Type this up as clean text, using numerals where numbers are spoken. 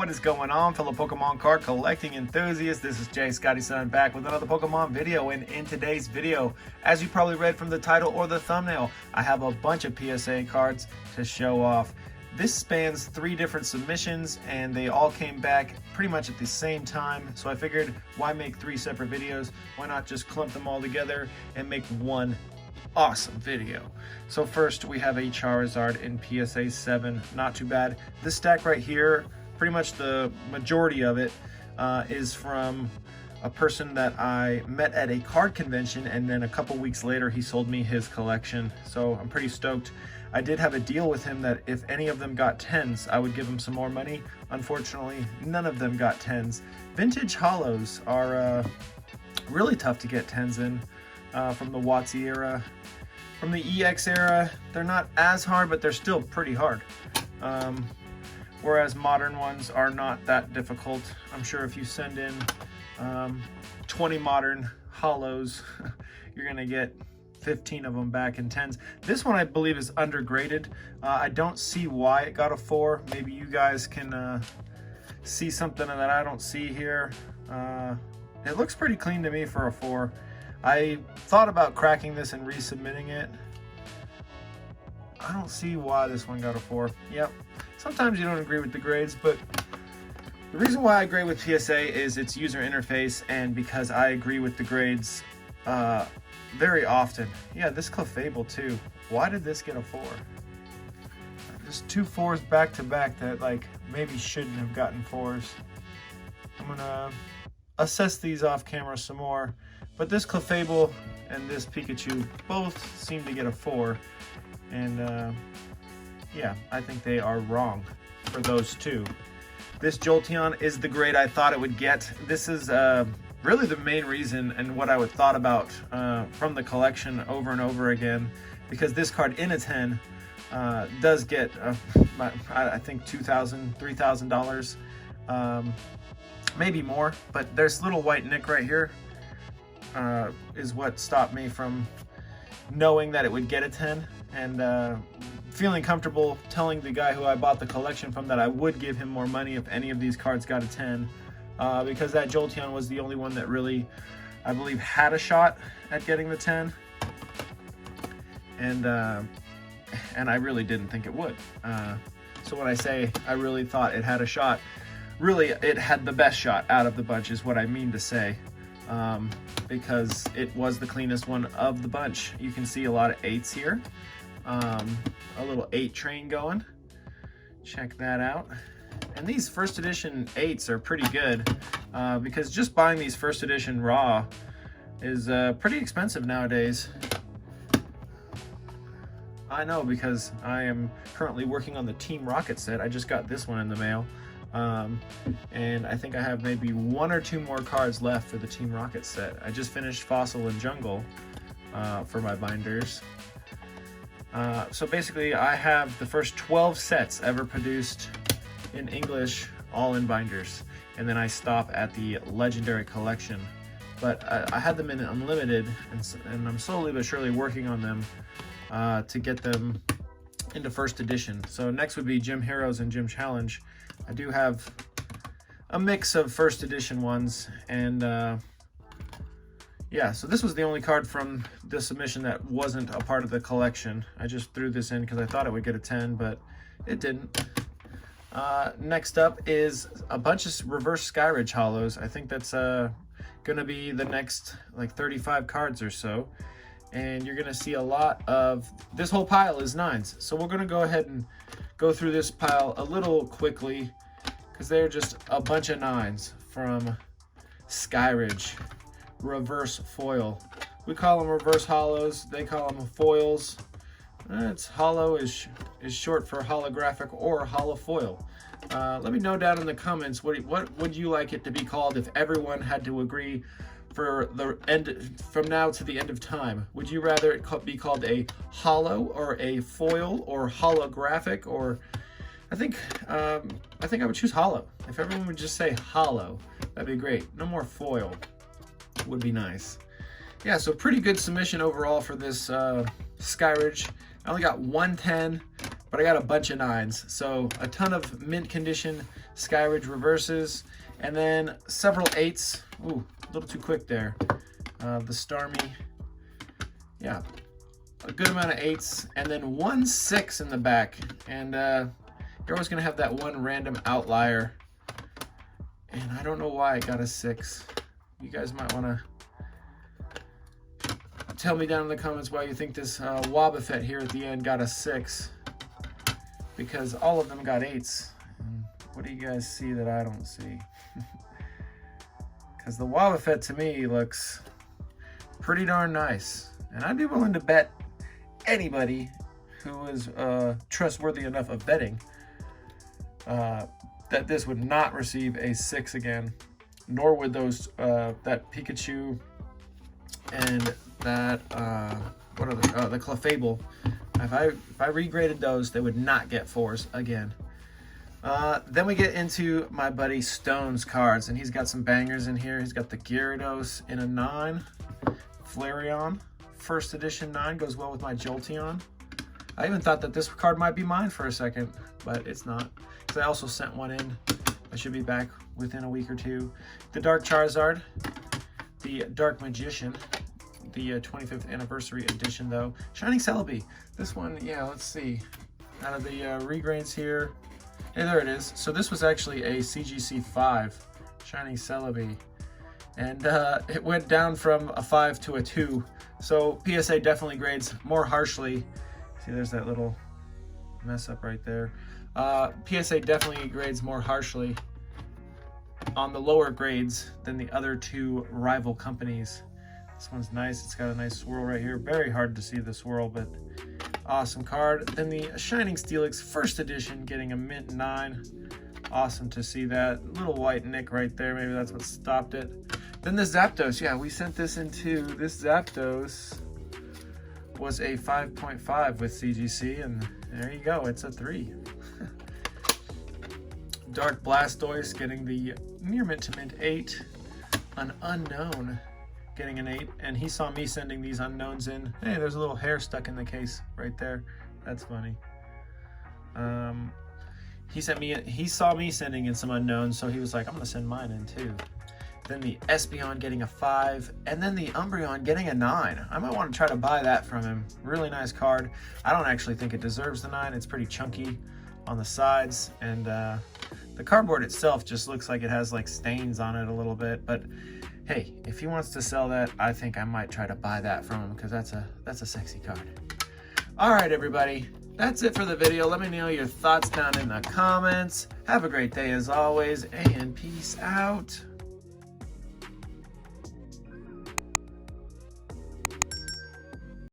What is going on, fellow Pokemon card collecting enthusiasts? This is Jay Scotty Sun back with another Pokemon video, and in today's video, as you probably read from the title or the thumbnail, I have a bunch of PSA cards to show off. This spans 3 different submissions and they all came back pretty much at the same time, so I figured why make 3 separate videos? Why not just clump them all together and make one awesome video. So first we have a Charizard in PSA 7, not too bad. This stack right here, pretty much the majority of it is from a person that I met at a card convention, and then a couple weeks later he sold me his collection, so I'm pretty stoked. I did have a deal with him that if any of them got 10s, I would give him some more money. Unfortunately, none of them got 10s. Vintage Hollows are really tough to get 10s in. From the WotC era. From the EX era, they're not as hard, but they're still pretty hard. Whereas modern ones are not that difficult. I'm sure if you send in 20 modern hollows, you're gonna get 15 of them back in 10s. This one I believe is undergraded. I don't see why it got a 4. Maybe you guys can see something that I don't see here. It looks pretty clean to me for a 4. I thought about cracking this and resubmitting it. I don't see why this one got a 4. Yep. Sometimes you don't agree with the grades, but the reason why I agree with PSA is its user interface, and because I agree with the grades very often. Yeah, this Clefable too. Why did this get a 4? Just 2 4s back to back that like maybe shouldn't have gotten 4s. I'm gonna assess these off camera some more. But this Clefable and this Pikachu both seem to get a 4, and yeah, I think they are wrong for those 2. This Jolteon is the grade I thought it would get. This is really the main reason and what I would thought about from the collection over and over again, because this card in a 10 does get I think $2,000, $3,000, maybe more, but there's little white Nick right here. Is what stopped me from knowing that it would get a 10, and feeling comfortable telling the guy who I bought the collection from that I would give him more money if any of these cards got a 10, because that Jolteon was the only one that really, I believe, had a shot at getting the 10, and I really didn't think it would. So when I say I really thought it had a shot, really it had the best shot out of the bunch is what I mean to say. Because it was the cleanest one of the bunch. You can see a lot of 8s here. A little 8 train going. Check that out. And these first edition 8s are pretty good, because just buying these first edition raw is pretty expensive nowadays. I know, because I am currently working on the Team Rocket set. I just got this one in the mail. And I think I have maybe 1 or 2 more cards left for the Team Rocket set. I just finished Fossil and Jungle for my binders. So basically I have the first 12 sets ever produced in English, all in binders, and then I stop at the Legendary Collection. But I had them in Unlimited, and I'm slowly but surely working on them to get them into first edition. So next would be Gym Heroes and Gym Challenge. I do have a mix of first edition ones, and yeah, so this was the only card from this submission that wasn't a part of the collection. I just threw this in because I thought it would get a 10, but it didn't. Next up is a bunch of reverse Skyridge hollows. I think that's gonna be the next like 35 cards or so, and you're gonna see a lot of this. Whole pile is 9s, so we're gonna go ahead and go through this pile a little quickly, because they're just a bunch of 9s from Skyridge. Reverse foil. We call them reverse hollows. They call them foils. It's hollow is short for holographic or hollow foil. Let me know down in the comments what would you like it to be called if everyone had to agree for the end, from now to the end of time. Would you rather it be called a hollow or a foil or holographic? Or I think I would choose hollow. If everyone would just say hollow, that'd be great. No more foil would be nice. Yeah, so pretty good submission overall for this Skyridge. I only got 110, but I got a bunch of 9s. So a ton of mint condition Skyridge reverses, and then several 8s. Ooh, a little too quick there. The Starmie, yeah, a good amount of 8s, and then 1 6 in the back. And you're always gonna have that one random outlier, and I don't know why I got a 6. You guys might wanna tell me down in the comments why you think this Wobbuffet here at the end got a 6, because all of them got 8s. And what do you guys see that I don't see? Because the Wobbuffet to me looks pretty darn nice, and I'd be willing to bet anybody who is trustworthy enough of betting that this would not receive a 6 again, nor would those that Pikachu and that what are they? The Clefable. If I regraded those, they would not get 4s again. Then we get into my buddy Stone's cards, and he's got some bangers in here. He's got the Gyarados in a 9, Flareon, first edition 9, goes well with my Jolteon. I even thought that this card might be mine for a second, but it's not, because I also sent one in. I should be back within a week or two. The Dark Charizard, the Dark Magician, the 25th anniversary edition though. Shining Celebi, this one, yeah, let's see. Out of the regrades here, hey, there it is. So this was actually a CGC 5, Shining Celebi. And it went down from a 5 to a 2. So PSA definitely grades more harshly. See, there's that little mess up right there. PSA definitely grades more harshly on the lower grades than the other 2 rival companies. This one's nice. It's got a nice swirl right here. Very hard to see the swirl, but awesome card. Then the Shining Steelix first edition getting a mint 9. Awesome to see that. Little white nick right there. Maybe that's what stopped it. Then the Zapdos. Yeah, we sent this into, this Zapdos was a 5.5 with CGC, and there you go. It's a 3. Dark Blastoise getting the near mint to mint 8. An unknown getting an 8, and he saw me sending these unknowns in. Hey, there's a little hair stuck in the case right there. That's funny. He saw me sending in some unknowns, so he was like, I'm gonna send mine in too. Then the Espeon getting a 5, and then the Umbreon getting a 9. I might want to try to buy that from him. Really nice card. I don't actually think it deserves the 9. It's pretty chunky on the sides, and the cardboard itself just looks like it has like stains on it a little bit, but hey, if he wants to sell that, I think I might try to buy that from him, because that's a sexy card. All right, everybody, that's it for the video. Let me know your thoughts down in the comments. Have a great day as always, and peace out.